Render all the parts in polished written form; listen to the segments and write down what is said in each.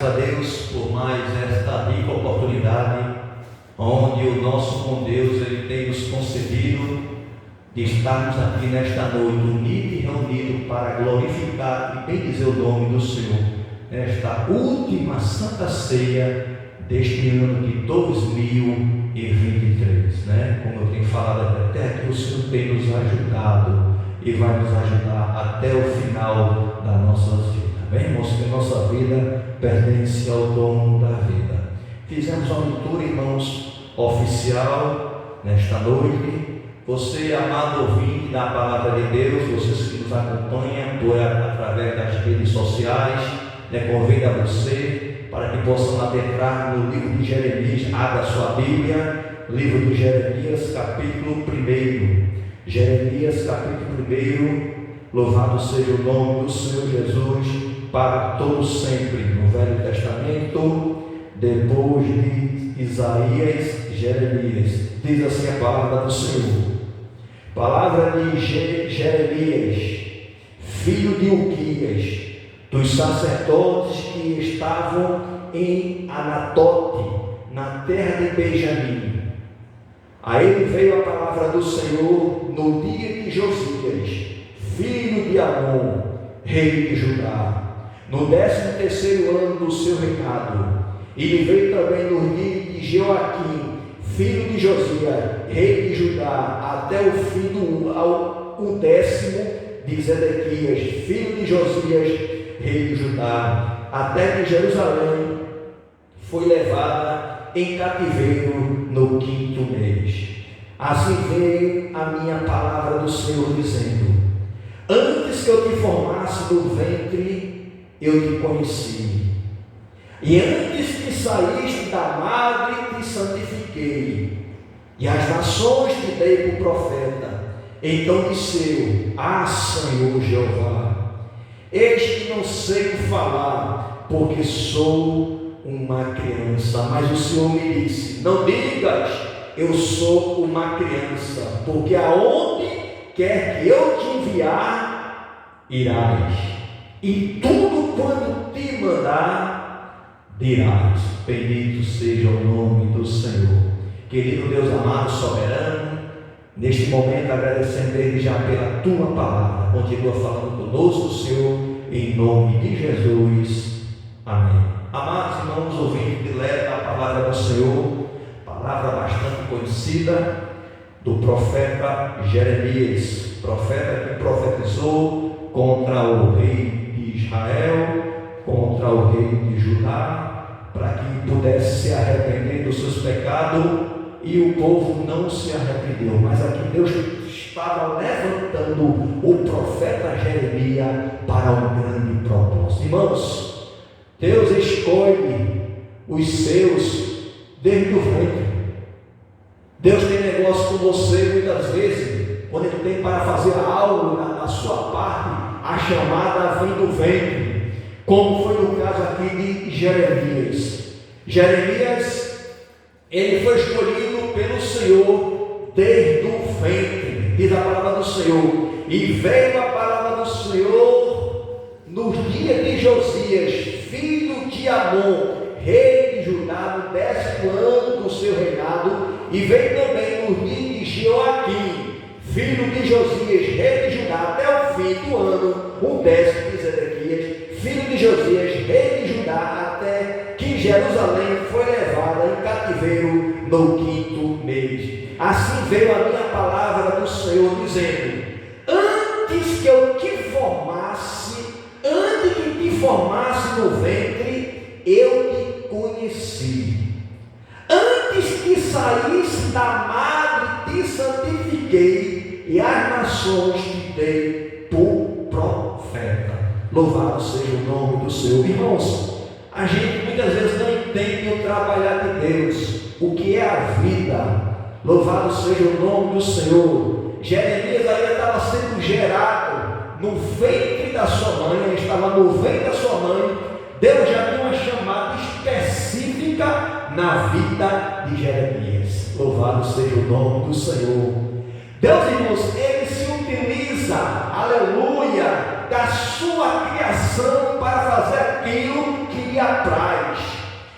A Deus por mais esta rica oportunidade, onde o nosso bom Deus Ele tem nos concedido de estarmos aqui nesta noite, unidos e reunidos para glorificar e bendizer o nome do Senhor, nesta última Santa Ceia deste ano de 2023, né? Como eu tenho falado até aqui, o Senhor tem nos ajudado e vai nos ajudar até o final das nossas vidas. Bem, irmãos, que a nossa vida pertence ao dono da vida. Fizemos uma leitura, irmãos, oficial nesta noite. Você, amado ouvinte da palavra de Deus, vocês que nos acompanham através das redes sociais, convido a você para que possam adentrar no livro de Jeremias. Abra sua Bíblia, livro de Jeremias, capítulo 1. Jeremias, capítulo 1. Louvado seja o nome do Senhor Jesus para todos sempre. No Velho Testamento, depois de Isaías, Jeremias. Diz assim a palavra do Senhor. Palavra de Jeremias, filho de Uquias, dos sacerdotes que estavam em Anatote, na terra de Benjamim. A ele veio a palavra do Senhor no dia de Josias, filho de Amon, rei de Judá, no 13º ano do seu reinado. E lhe veio também no dia de Joaquim, filho de Josias, rei de Judá, até o fim o 10º de Zedequias, filho de Josias, rei de Judá, até que Jerusalém foi levada em cativeiro no 5º mês. Assim veio a minha palavra do Senhor, dizendo: antes que eu te formasse do ventre, eu te conheci, e antes que saíste da madre, te santifiquei, e as nações te dei por profeta. Então disse eu: ah, Senhor Jeová, eis que não sei falar, porque sou uma criança. Mas o Senhor me disse: não digas, eu sou uma criança, porque aonde quer que eu te enviar, irás, e tudo quanto te mandar, dirás. Bendito seja o nome do Senhor. Querido Deus amado, soberano, neste momento agradecendo desde já pela tua palavra. Continua falando conosco, Senhor, em nome de Jesus. Amém. Amados irmãos, ouvintes de leve a palavra do Senhor, palavra bastante conhecida do profeta Jeremias, profeta que profetizou contra o rei de Israel, contra o rei de Judá, para que pudesse se arrepender dos seus pecados, e o povo não se arrependeu. Mas aqui Deus estava levantando o profeta Jeremias para um grande propósito. Irmãos, Deus escolhe os seus desde o ventre. Deus tem negócio com você muitas vezes, quando Ele tem para fazer algo na sua parte, a chamada vem do ventre, como foi no caso aqui de Jeremias. Jeremias, ele foi escolhido pelo Senhor desde o ventre, diz a palavra do Senhor, e veio a palavra do Senhor nos dias de Josias, filho de Amon, rei de Judá, no 10º ano do seu reinado, e veio também no dia de Joaquim, filho de Josias, rei de Judá, até o fim do ano, o 10º de Zedequias, filho de Josias, rei de Judá, até que Jerusalém foi levada em cativeiro no 5º mês. Assim veio a minha palavra do Senhor, dizendo: antes que eu te formasse, antes que te formasse no ventre, eu te conheci. Antes que saísse da madre, te santifiquei, e as nações te dei por profeta. Louvado seja o nome do Senhor. Irmãos, a gente muitas vezes não entende o trabalhar de Deus, o que é a vida. Louvado seja o nome do Senhor. Jeremias ainda estava sendo gerado no ventre da sua mãe, ele estava no ventre da sua mãe. Deus já tem uma chamada específica na vida de Jeremias. Louvado seja o nome do Senhor. Deus, irmãos, Ele se utiliza, aleluia, da sua criação para fazer aquilo que lhe apraz.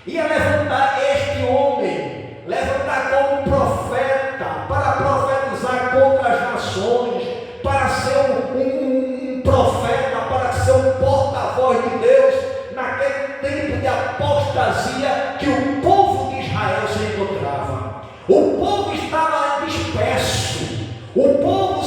Ia levantar este homem, levantar como profeta, para profetizar contra as nações, para ser um profeta, para ser um porta-voz de Deus, naquele tempo de apostasia que o povo de Israel se encontrava. O povo estava disperso, o povo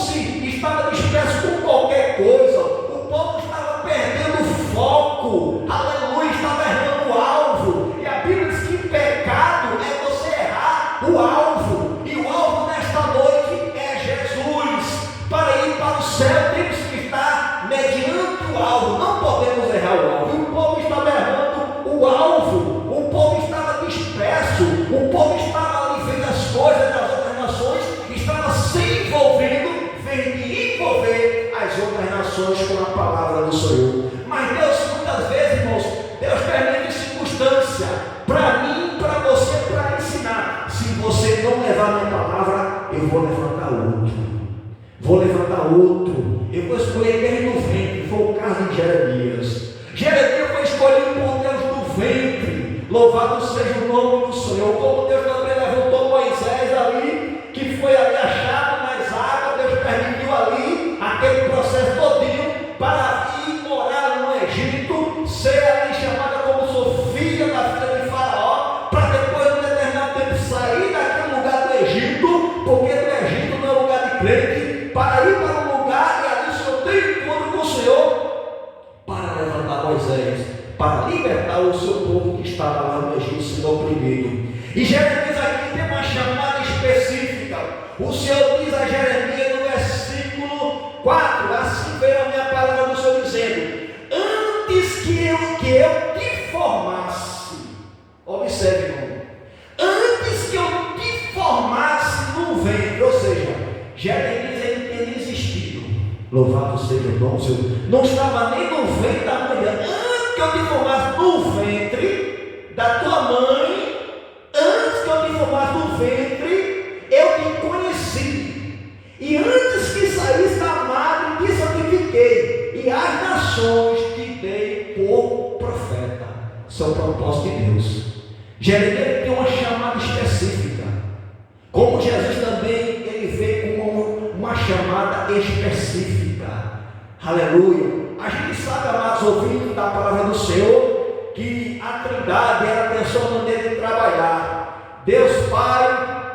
estava disperso com qualquer coisa, o povo estava perdendo o foco, aleluia, estava errando o alvo, e a Bíblia diz que pecado é você errar o alvo, e o alvo nesta noite é Jesus. Para ir para o céu temos que estar mediante o alvo, não podemos errar o alvo, e o povo estava errando o alvo, o povo estava disperso, o povo estava ali vendo as coisas das outras nações, estava se envolvendo, de envolver as outras nações com a palavra do Senhor. Mas Deus, muitas vezes, irmãos, Deus permite circunstância para mim, para você, para ensinar. Se você não levar a minha palavra, eu vou levantar outro. Eu vou escolher desde o ventre. Foi o caso de Jeremias. Jeremias foi escolhido por Deus do ventre. Louvado seja o nome do Senhor. Como Deus também levantou Moisés ali, que foi ali achado nas águas. Deus permitiu ali aquele processo todinho para ir morar no Egito, ser ali chamada como sua filha da filha de Faraó, para depois de um determinado tempo sair daquele lugar do Egito, porque no Egito não é lugar de crente, para ir para um lugar e ali o Senhor tem encontro com o Senhor, para levantar Moisés, para libertar o seu povo que estava lá no Egito sendo oprimido. E Jeremias aqui tem uma chamada específica. O Senhor diz a Jeremias no versículo 4, assim veio a minha palavra do Senhor dizendo: antes que eu te formasse, observe, irmão, antes que eu te formasse no ventre, ou seja, Jeremias ele tinha existido, louvado seja o nome do Senhor, não estava nem no ventre da mulher, antes que eu te formasse no ventre da tua mãe, antes que eu te formasse no ventre, eu te conheci, e antes que saísse da madre, te santifiquei, e as nações te dei por profeta. Isso é o propósito de Deus. Jeremias tem uma chamada específica, como Jesus também, ele veio com uma chamada específica. Aleluia. A gente sabe, amados ouvintes da palavra do Senhor, que a Trindade era a sua maneira de trabalhar. Deus Pai,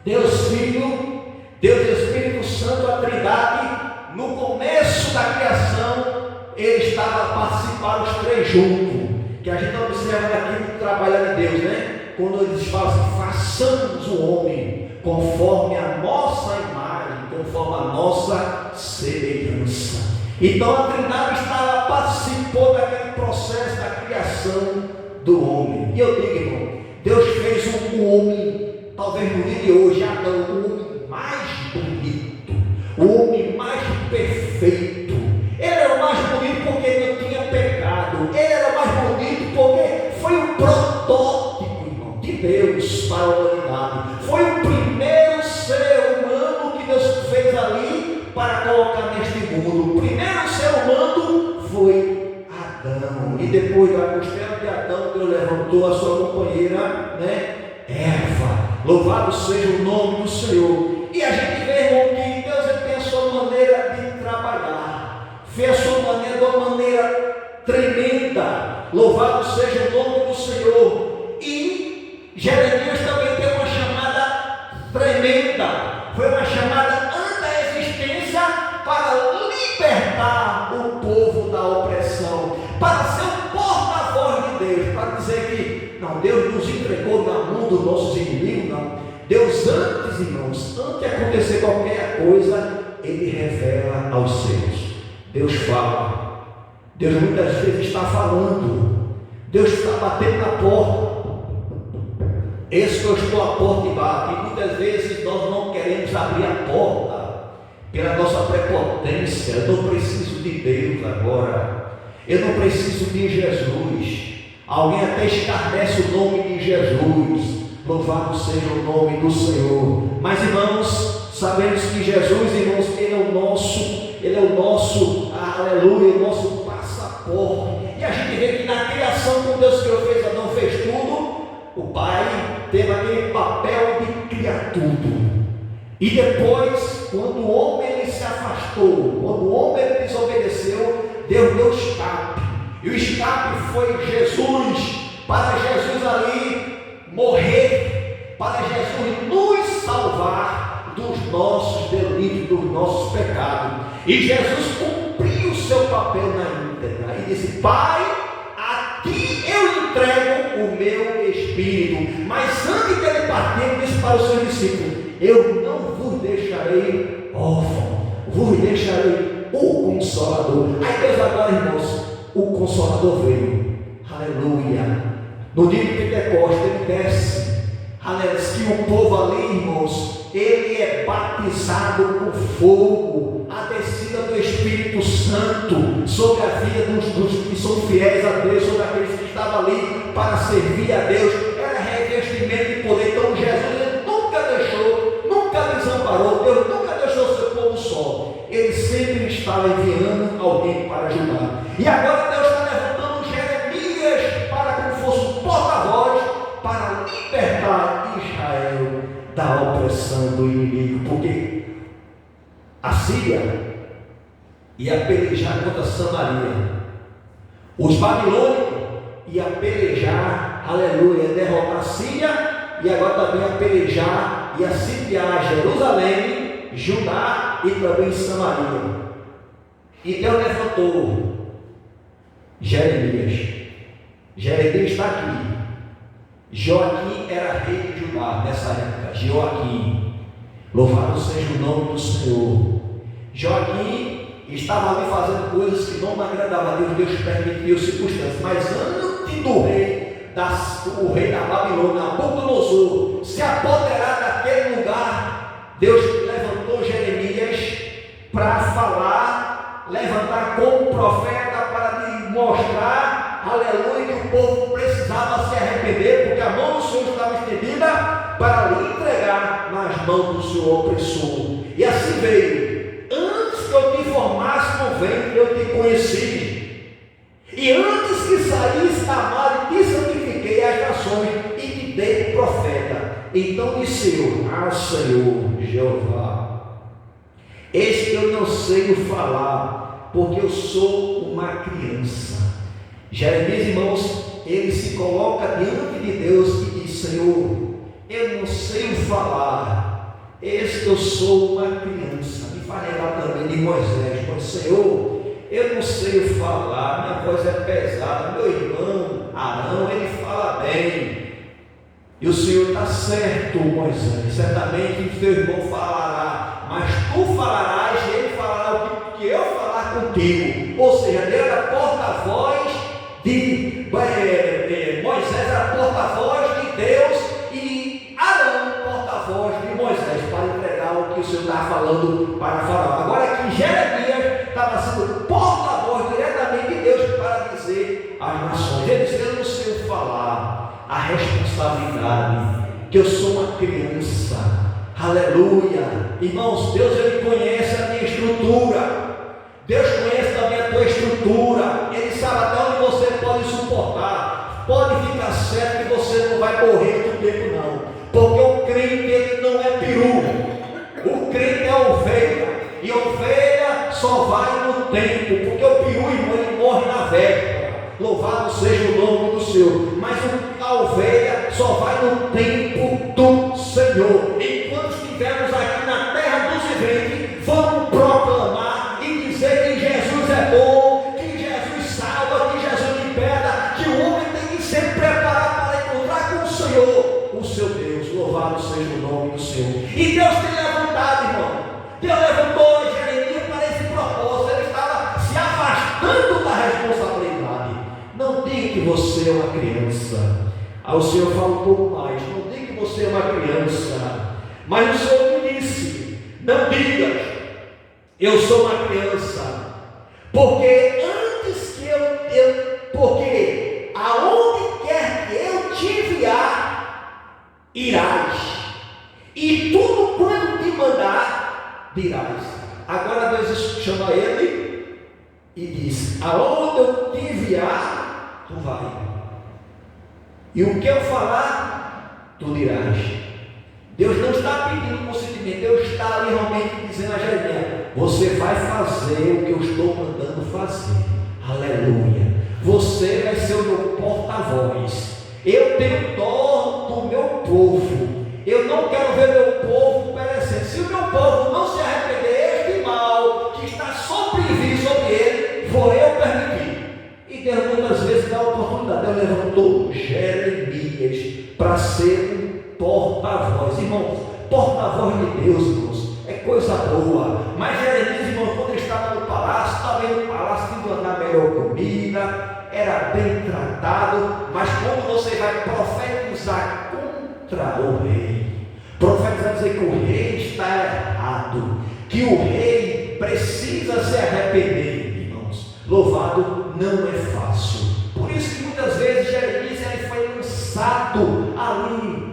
Deus Filho, Deus Espírito Santo, a Trindade, no começo da criação, ele estava a participar os três juntos, que a gente observa aqui no trabalho de Deus, né? Quando eles falam assim, façamos o homem conforme a nossa imagem, conforme a nossa semelhança. Então a Trindade participou daquele processo da criação do homem. E eu digo, irmão, Deus fez um homem, talvez no dia de hoje, Adão, o homem mais bonito, o homem mais perfeito. Ele era o mais bonito porque ele não tinha pecado. Ele era o mais bonito porque foi o protótipo, irmão, de Deus para a humanidade. Foi o primeiro ser humano que Deus fez ali para colocar neste mundo. O primeiro ser humano foi Adão. E depois da costela de Adão, Deus levantou a sua companheira, né? Eva. Louvado seja o nome do Senhor. E a gente vê, irmão, que Deus tem a sua maneira de trabalhar, fez a sua maneira de uma maneira tremenda. Louvado seja o nome do Senhor. E Jeremias também tem uma chamada tremenda. Foi uma chamada antes da existência para libertar o povo da opressão, para ser um porta-voz de Deus, para dizer que não, Deus nos entregou na mão dos nossos inimigos, não. Deus antes, irmãos, antes de acontecer qualquer coisa, Ele revela aos seus. Deus fala. Deus muitas vezes está falando. Deus está batendo na porta. Eis que eu estou à porta e bato. E muitas vezes nós não queremos abrir a porta pela nossa prepotência. Eu não preciso de Deus agora. Eu não preciso de Jesus. Alguém até escarnece o nome de Jesus. Louvado seja o nome do Senhor. Mas, irmãos, sabemos que Jesus, irmãos, Ele é o nosso aleluia, o nosso passaporte. E a gente vê que na criação, quando Deus fez Adão, fez tudo, o Pai teve aquele papel de criar tudo. E depois, quando o homem ele se afastou, quando o homem ele desobedeceu, Deus deu escape. E o escape foi Jesus, para Jesus ali morrer, para Jesus nos salvar dos nossos delitos, dos nossos pecados. E Jesus cumpriu o seu papel na íntegra e disse: Pai, a ti eu entrego o meu espírito. Mas antes de ele partir, ele disse para os seus discípulos: eu não vos deixarei órfão, vos deixarei o Consolador. Aí Deus agora, irmãos, o Consolador veio, aleluia. No dia de Pentecostes ele desce, aleluia, que o povo ali, irmãos, ele é batizado com fogo, a descida do Espírito Santo sobre a vida dos que são fiéis a Deus, sobre aqueles que estavam ali para servir a Deus. Era revestimento de poder. Então Jesus ele nunca deixou, nunca desamparou, Deus nunca deixou seu povo só. Ele sempre estava enviando alguém para ajudar. E agora Deus está levantando Jeremias para como fosse um porta-voz para libertar Israel da opressão do inimigo, porque a Síria ia pelejar contra Samaria, os babilônicos iam pelejar, aleluia, derrotar a Síria, e agora também ia pelejar e sitiar Jerusalém, Judá e também Samaria. E Deus levantou Jeremias. Jeremias está aqui. Joaquim era rei de Judá nessa época. Joaquim, louvado seja o nome do Senhor. Joaquim estava ali fazendo coisas que não agradavam a Deus. Deus permitiu circunstâncias, mas antes do rei da Babilônia, Nabucodonosor, se apoderar daquele lugar, Deus levantou Jeremias para falar, levantar como profeta para lhe mostrar, aleluia, que o povo precisava se arrepender, porque a mão do Senhor estava estendida para lhe entregar nas mãos do seu opressor. E assim veio. Antes que eu te formasse no ventre, eu te conheci. E antes que saísse da madre, te santifiquei as nações e te dei profeta. Então disse eu: Senhor Jeová, eis que eu não sei o falar, porque eu sou uma criança. Jeremias, irmãos, ele se coloca diante de Deus e diz: Senhor, eu não sei o falar, eis que eu sou uma criança. Me faz lembrar também de Moisés, quando: Senhor, eu não sei o falar, minha voz é pesada. Meu irmão Arão, ele fala bem. E o Senhor está certo, Moisés, certamente teu irmão falará, mas tu falarás e ele falará o que eu falar contigo. Ou seja, Deus era porta-voz de Moisés, era porta-voz de Deus, e Arão, porta-voz de Moisés, para entregar o que o Senhor estava falando para Faraó. Agora que Jeremias estava sendo porta-voz diretamente de Deus para dizer às nações. Ele disse: eu não sei falar. A responsabilidade, que eu sou uma criança, aleluia. Irmãos, Deus ele conhece a minha estrutura, Deus conhece também a tua estrutura, Ele sabe até onde você pode suportar. Pode ficar certo que você não vai morrer do tempo não, porque o crente ele não é peru, o crente é ovelha, e ovelha só vai no tempo, porque o peru, irmão, ele morre na véspera. Louvado seja o nome do Senhor. Mas a ovelha só vai no tempo do Senhor. Enquanto estivermos aqui na terra dos viventes, vamos proclamar e dizer que Jesus é bom, que Jesus salva, que Jesus liberta, que o homem tem que se preparar para encontrar com o Senhor, o seu Deus. Louvado seja o nome do Senhor. E Deus tem levantado, irmão. Deus levantou Jeremias para esse propósito. Ele estava se afastando da responsabilidade. Não diga que você é uma criança. Aí o Senhor fala um pouco mais: não diga que você é uma criança. Mas o Senhor me disse: não diga, eu sou uma criança, porque antes que porque aonde quer que eu te enviar, irás, e tudo quanto te mandar, dirás. Agora Deus chama ele e diz: aonde eu te enviar, tu vai, e o que eu falar, tu dirás. Deus não está pedindo consentimento, Deus está ali realmente dizendo a Jeremias: você vai fazer o que eu estou mandando fazer. Aleluia. Você vai ser o meu porta-voz. Eu tenho dó do meu povo. Eu não quero ver meu povo perecer. Se o meu povo não se arrepender, este mal que está sobrevindo sobre ele, vou eu permitir. E Deus muitas vezes dá a oportunidade. Deus levantou Jeremias para ser um porta-voz. Irmãos, porta-voz de Deus, irmãos, é coisa boa. Mas Jeremias, irmãos, quando ele estava no palácio, estava no palácio tendo na melhor comida, era bem tratado. Mas quando você vai profetizar contra o rei, profetizar dizer que o rei está errado, que o rei precisa se arrepender, irmãos, louvado não é fácil. Por isso que muitas vezes Jeremias ele foi lançado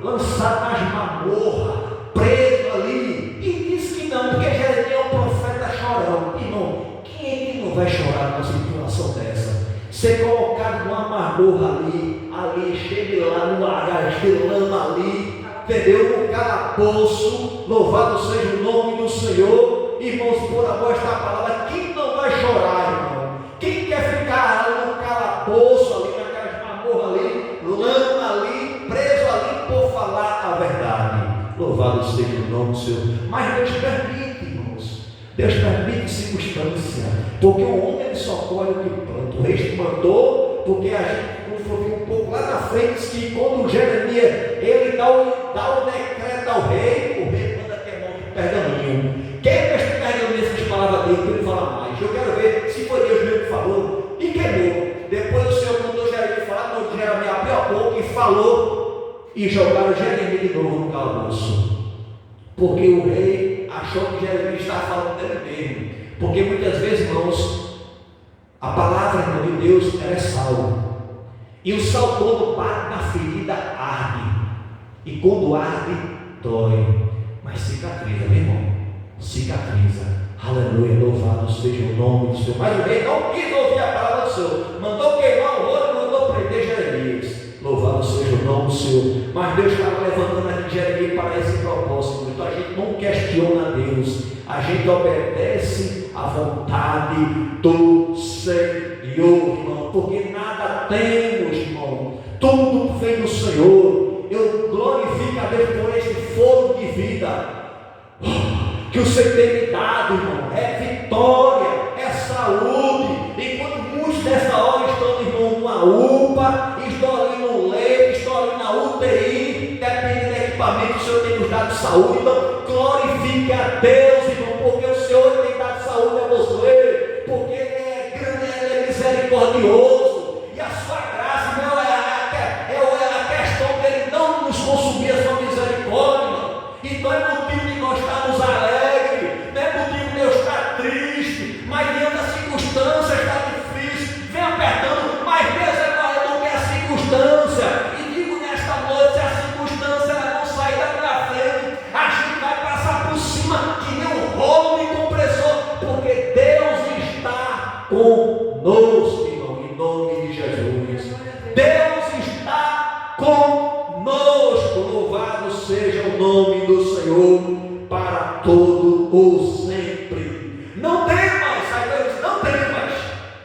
nas mamorras, preso ali, e disse que não, porque Jeremias é um profeta chorão. Irmão, quem é que não vai chorar numa situação dessa? Ser colocado numa masmorra ali, cheio lá no lagar, estilando ali, entendeu? No calabouço, louvado seja o nome do Senhor. Irmãos, por amor a esta palavra, quem não vai chorar, irmão? Quem quer ficar ali no calabouço, ali naquelas masmorras ali, lama ali, preso ali por falar a verdade? Louvado seja o nome do Senhor. Mas Deus permite, irmãos. Deus permite circunstância, porque o homem ele só colhe o que planta. O rei mandou, porque a gente, quando for ver um pouco lá na frente, diz que quando Jeremias ele dá o decreto ao rei, o rei manda queimar o pergaminho. Queima este pergaminho, essas palavras dele, para ele falar mais. Eu quero ver se foi Deus mesmo que falou, e queimou. Depois o Senhor mandou Jeremias falar, quando Jeremias abriu a boca e falou, e jogaram Jeremias de novo no calabouço, porque o rei achou que Jeremias estava falando dele mesmo. Porque muitas vezes, irmãos, a palavra, irmão, de Deus, ela é sal, e o sal todo bate na ferida, arde, e quando arde, dói, mas cicatriza, meu irmão, cicatriza. Aleluia, louvado seja o nome do Senhor. Mas o rei não quis ouvir a palavra do Senhor, mandou queimar o ouro, mandou prender Jeremias. Louvado seja o nome do Senhor. Mas Deus estava levantando aqui Jeremias para esse propósito. Então a gente não questiona Deus, a gente obedece à vontade do Senhor, irmão, porque nada temos, irmão, tudo vem do Senhor. Eu glorifico a Deus por esse fogo de vida que o Senhor tem me dado, irmão. É vitória, é saúde. Enquanto muitos nessa hora estão, irmão, numa UPA, estão ali no leito, estão ali na UTI, dependendo do equipamento, o Senhor tem nos dado saúde. Então glorifique a Deus, irmão, porque o Senhor tem dado saúde a você, porque Ele é grande, Ele é misericordioso, e a sua graça não é a questão dele não nos consumir a sua misericórdia, irmão. Então é motivo de nós estarmos alegres, não é motivo de eu estar triste, mas diante da circunstância está difícil, vem apertando, mas Deus é maior do que a circunstância. E digo nesta noite, se a circunstância ela não sair da minha frente, a gente vai passar por cima que nem um rolo de compressor, porque Deus está conosco, irmão, em nome de Jesus. Deus está conosco, louvado seja o nome do Senhor para todo o sempre. Não temas, Deus, não temas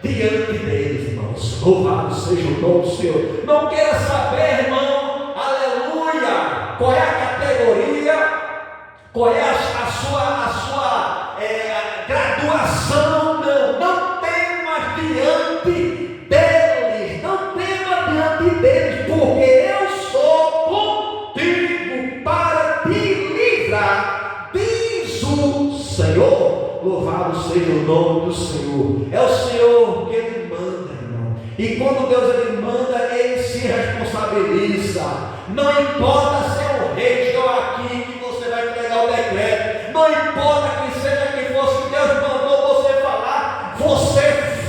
diante deles, irmãos. Louvado seja o nome do Senhor. Não queira saber, irmão, aleluia, qual é a categoria, qual é a sua graduação. Não temas diante deles, não temas diante deles, porque eu sou contigo para te livrar, diz o Senhor. Louvado seja o nome do Senhor. É o Senhor que Ele manda, irmão. E quando Deus Ele manda, Ele se responsabiliza. Não importa se é o rei Joaquim que você vai entregar o decreto, não importa quem seja quem fosse que Deus mandou você falar, você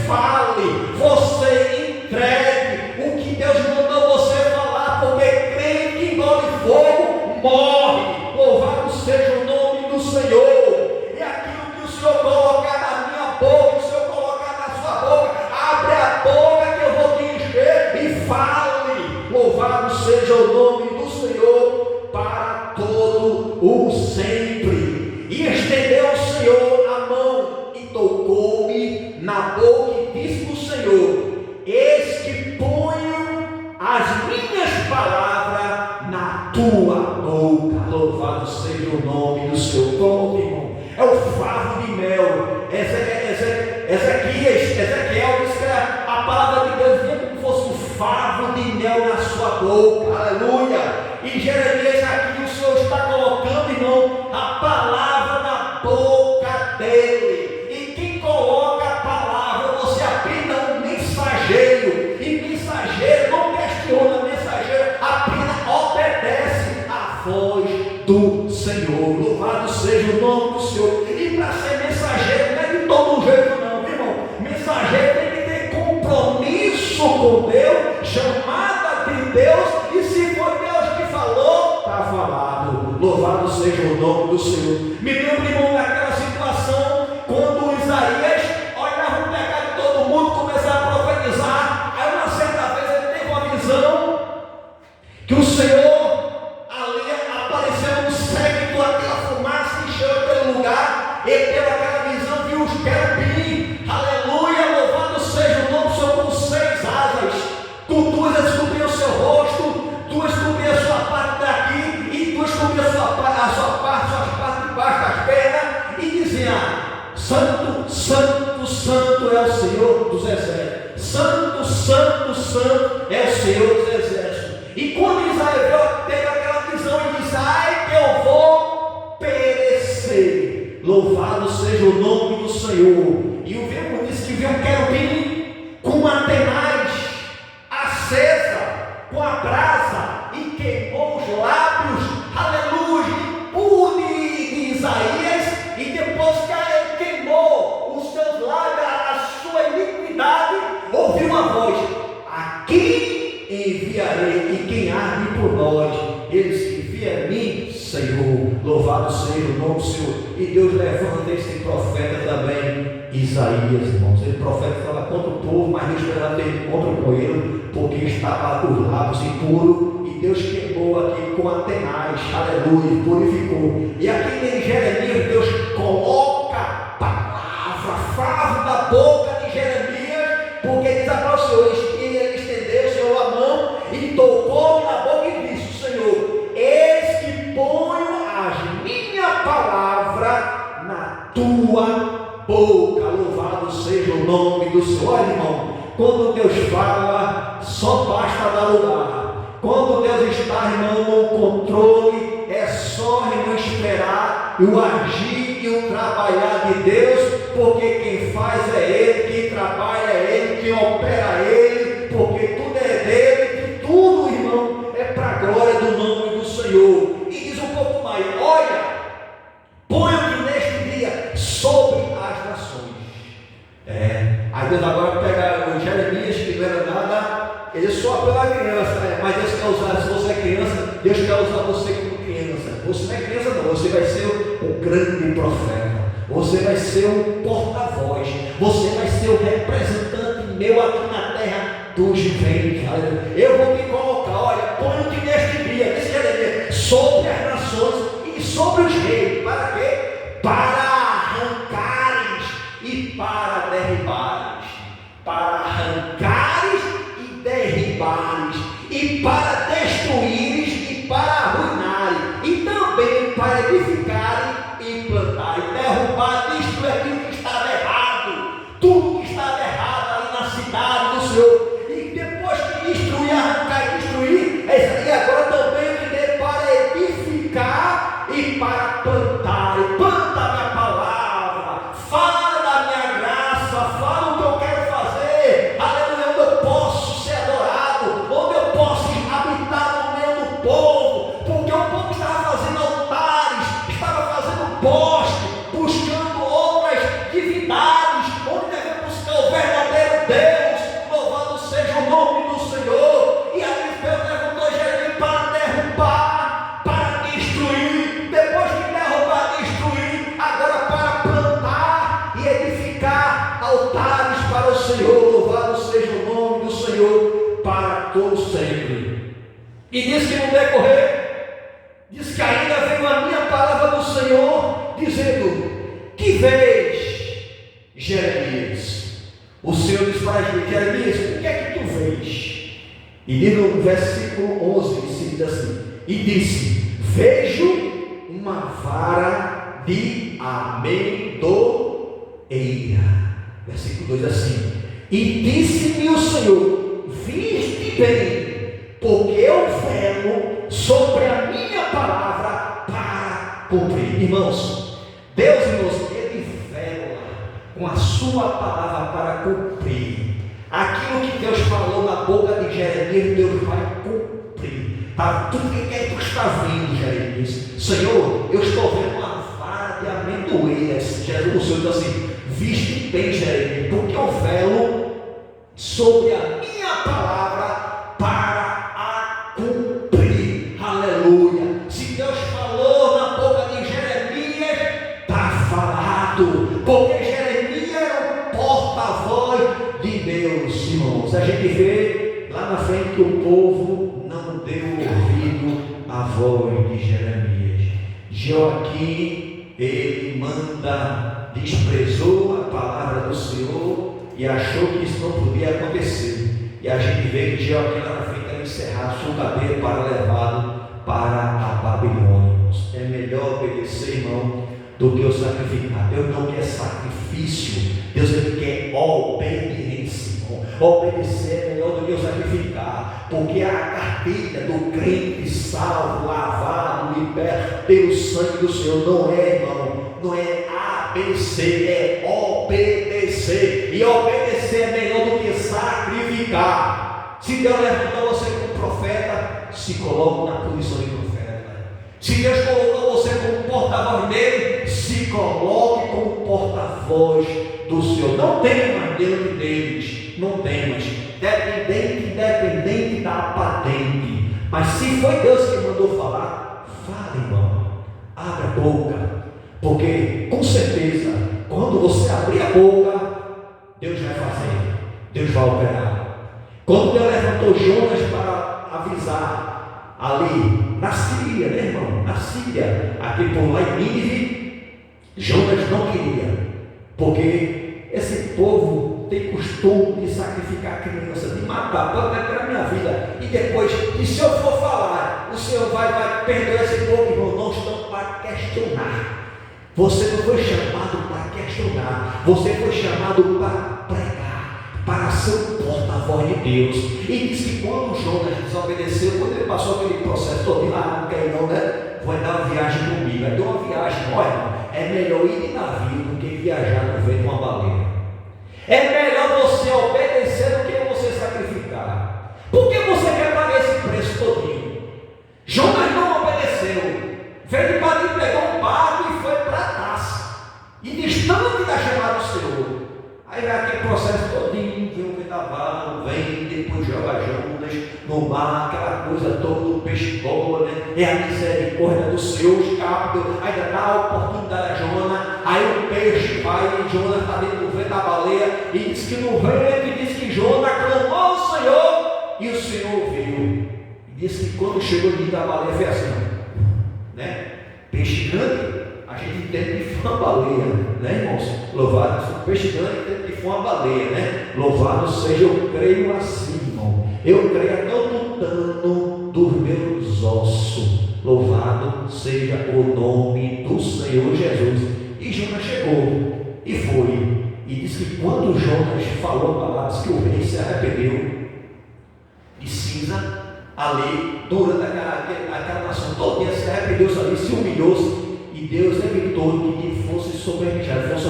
fale, você entregue o que Deus mandou você falar, porque crente que engole fogo morre. Louvado seja o nome do Senhor. E aquilo que o Senhor colocar na minha boca, o Senhor colocar na sua seja o nome do Senhor para todo o sempre. E estendeu o Senhor a mão e tocou-me na boca e disse o Senhor: eis que ponho as minhas palavras na tua boca. Louvado seja o nome do Senhor. Pronto, irmão, é o favo de mel. Ezequiel disse que a palavra de Deus vinha como fosse um favo de mel na sua boca. Aleluia. E Jeremias, aqui o Senhor está colocando, irmão, a palavra na boca dele. E quem coloca a palavra, você apenas um mensageiro. E mensageiro não questiona, mensageiro apenas obedece a voz do Senhor. Louvado seja o nome do Senhor. E para ser mensageiro não é de todo jeito não, meu irmão. Mensageiro tem que ter compromisso com Deus, chamada de Deus, e se for Deus que falou, está falado. Louvado seja o nome do Senhor. Me lembro, irmão, daquela situação quando Isaías olhava o pecado de todo mundo, começava a profetizar. Aí uma certa vez ele teve uma visão que o Senhor ali apareceu no séquito, aquela fumaça encheu aquele lugar. Ele teve aquela visão, viu os querubins, aleluia, louvado seja o nome do Senhor, com 6 asas, com 2 eles cobriam o seu rosto, 2 cobriam a sua parte daqui, e 2 cobriam suas partes debaixo das pernas, e dizia: santo, santo, santo é o Senhor dos exércitos, santo, santo, santo é o Senhor dos exércitos. E quando Isaías teve aquela visão, ele disse: ai que eu vou perecer. Louvado seja o nome do Senhor. E o verbo disse que viu um querubim com uma tenaz acesa, com a brasa, e queimou os lábios, aleluia, puro de Isaías. E depois que ele queimou os seus lábios, a sua iniquidade, ouviu uma voz: aqui enviarei, e quem arde por nós, eles envia a mim, Senhor. Louvado seja o nome do Senhor. E Deus levanta esse profeta também, Isaías, irmãos. Ele profetizava contra o povo, mas Deus esperava ele contra o coelho, porque estava com os lábios impuros, e Deus queimou aqui com a tenaz, aleluia, purificou. E aqui em Jeremias, Deus coloca palavra, favo da boca de Jeremias, porque diz para o Senhor, ele estendeu o Senhor a mão e tocou na boca e disse: Senhor, eis que ponho as minha palavra na tua boca. Louvado seja o nome do Senhor. Olha, irmão, quando Deus fala, só basta dar lugar. Quando Deus está, irmão, no controle, é só, irmão, esperar o agir e o trabalhar de Deus, porque quem faz é Ele, quem trabalha é Ele, quem opera é Ele, porque tudo é dele, e tudo, irmão, é para a glória do nome do Senhor. E diz um pouco mais: olha, ponho-me neste dia sobre as nações. Aí Deus agora pega o Jeremias, que não era nada, ele só pela criança, mas Deus quer usar, se você é criança, Deus quer usar você como criança. Você não é criança não, você vai ser um grande profeta, você vai ser um porta-voz, você vai ser o representante meu aqui na terra dos ventos. Eu vou te colocar, olha, ponho-te neste dia, disse Jeremias, sobre as nações e sobre os reis. Para quê? Para arrancares e para derribares. Para arrancares e derribares, e para destruires e para arruinarem, e também para edificarem e plantarem. Derrubar, destruir aquilo que estava errado, tudo que estava errado ali na cidade do Senhor. E depois que destruir, arrancar e destruir, e agora também para edificar e para plantar. E planta a minha palavra, fala da minha graça, fala o que eu quero fazer, aleluia, onde eu posso ser adorado, onde eu posso habitar no meio do povo, porque o povo estava fazendo altares, estava fazendo poste, buscando outras divindades, onde deve buscar o verdadeiro Deus. Louvado seja o nome do Senhor. E aí Deus levantou Jeremias para derrubar, para destruir, depois de derrubar, destruir, agora para plantar e edificar altares para o Senhor. Louvado seja o nome do Senhor para todo sempre. E diz que no decorrer, diz que ainda veio a minha palavra do Senhor, dizendo: que vês, Jeremias? O Senhor diz para Jeremias: o que é que tu vês? E diz no versículo 11, diz assim: e disse: vejo uma vara de amendoeira. Versículo 2 assim: e disse-me o Senhor: viste bem, porque eu velo sobre a minha palavra para cumprir. Irmãos, Deus, Ele vela com a sua palavra para cumprir. Aquilo que Deus falou na boca de Jeremias, Deus vai cumprir. Tá? Tudo que tu está vendo, Jeremias: Senhor, eu estou vendo uma vara de amendoeiras. Jesus, o Senhor diz assim: viste bem, Jeremias, porque eu velo sobre a minha palavra para a cumprir. Aleluia. Se Deus falou na boca de Jeremias, está falado, porque Jeremias era o porta-voz de Deus. Irmãos, a gente vê lá na frente que o povo não deu ouvido à voz de Jeremias. Joaquim, ele desprezou a palavra do Senhor e achou que isso não podia acontecer. E a gente vê que Joaquim lá na frente era encerrado, sua cadeira para levado para a Babilônia. É melhor obedecer, irmão, do que o sacrificar. Deus não quer sacrifício, Deus quer obediência. Obedecer é melhor do que o sacrificar, porque a carteira do crente salvo, lavado, liberto pelo sangue do Senhor não é, irmão, não é ABC, é obedecer. E obedecer é melhor do que sacrificar. Se Deus levantou você como profeta, se coloque na posição de profeta. Se Deus colocou você como porta-voz dele, se coloque como porta-voz do Senhor. Não tem mais Deus de deles, não tem mais. Dependente da patente. Mas se foi Deus que mandou falar, fale, irmão. Abra a boca. Porque com certeza, quando você abrir a boca, Deus vai fazer, Deus vai operar. Quando Deus levantou Jonas para avisar ali na Síria, né, irmão? Na Síria, aquele povo lá em Nínive, Jonas não queria, porque esse povo tem costume de sacrificar criança, de matar, pode até a minha vida. E depois, e se eu for falar, o Senhor vai perdoar esse povo, irmão? Não estão para questionar. Você não foi chamado para questionar, você foi chamado para pregar, para ser o porta-voz de Deus. E diz que quando Jonas desobedeceu, quando ele passou aquele processo todo, não quer ir não, né? Vai dar uma viagem comigo. Aí deu uma viagem, olha, é melhor ir de navio do que viajar no vento de uma baleia. É melhor você obedecer do que você sacrificar. Por que você quer pagar esse preço todinho? Jonas não obedeceu. Veio de Badim, pegou um barco e foi para Tarso, e distante da chamada do Senhor. Aí vai aquele processo todinho, vem o vendaval, vem, depois joga Jonas no mar, aquela coisa toda, o peixe bola, né? É a misericórdia do Senhor, escapa, ainda dá a oportunidade a Jonas. Aí o peixe vai e Jonas está dentro do vento da baleia, e diz que no vento, e diz que Jonas clamou ao Senhor, e o Senhor ouviu. E diz que quando chegou dentro da baleia, foi assim, né? Peixe grande, a gente entende que foi uma baleia, né, irmãos? Louvado seja peixe grande, entende que foi uma baleia, né? Louvado seja, eu creio assim, irmão. Eu creio até o tutano dos meus ossos. Louvado seja o nome do Senhor Jesus. E Jonas chegou e foi. E diz que quando Jonas falou palavras, que o rei se arrependeu de cinza. Ali, durante aquela nação toda, se arrependeu ali, se humilhou-se, e Deus evitou que fosse sobrevigiado, fosse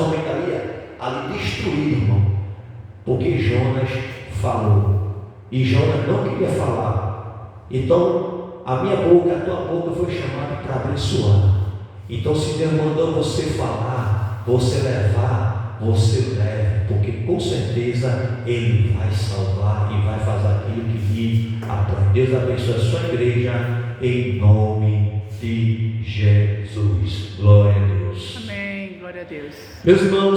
ali destruído, irmão, porque Jonas falou, e Jonas não queria falar. Então, a minha boca, a tua boca foi chamada para abençoar. Então, se Deus mandou você falar, você levar, você leve, porque com certeza Ele vai salvar e vai fazer aquilo que lhe aprende. Deus abençoe a sua igreja em nome de Jesus. Glória a Deus. Amém. Glória a Deus. Meus irmãos,